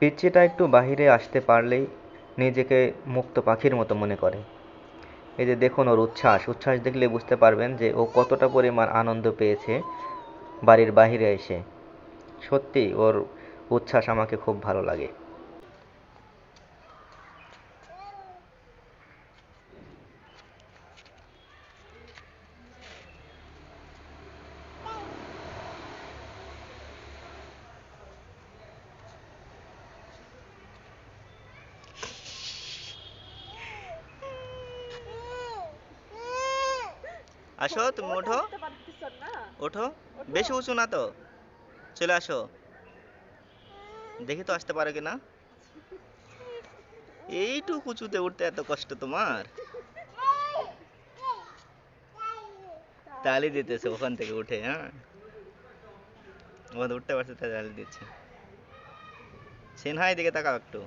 পিচ্চিটা একটু বাহিরে আসতে পারলেই নিজেকে মুক্ত পাখির মতো মনে করে। এই যে দেখুন ওর উচ্ছ্বাস দেখলে বুঝতে পারবেন যে ও কতটা পরিমাণ আনন্দ পেয়েছে বাড়ির বাহিরে এসে। সত্যি ওর উচ্ছ্বাস আমাকে খুব ভালো লাগে। আসো, তুমি ওঠো, ওঠো, বেশি উঁচু না তো, চলে আসো, দেখি তো আসতে পারো কিনা। এইটুকু উঁচুতে উঠতে এত কষ্ট তোমার? তালি দিতেছে ওখান থেকে উঠে, হ্যাঁ, ওখানে উঠতে পারছে তাই তালি দিচ্ছে। সিনহাই দিকে তাকাও একটু।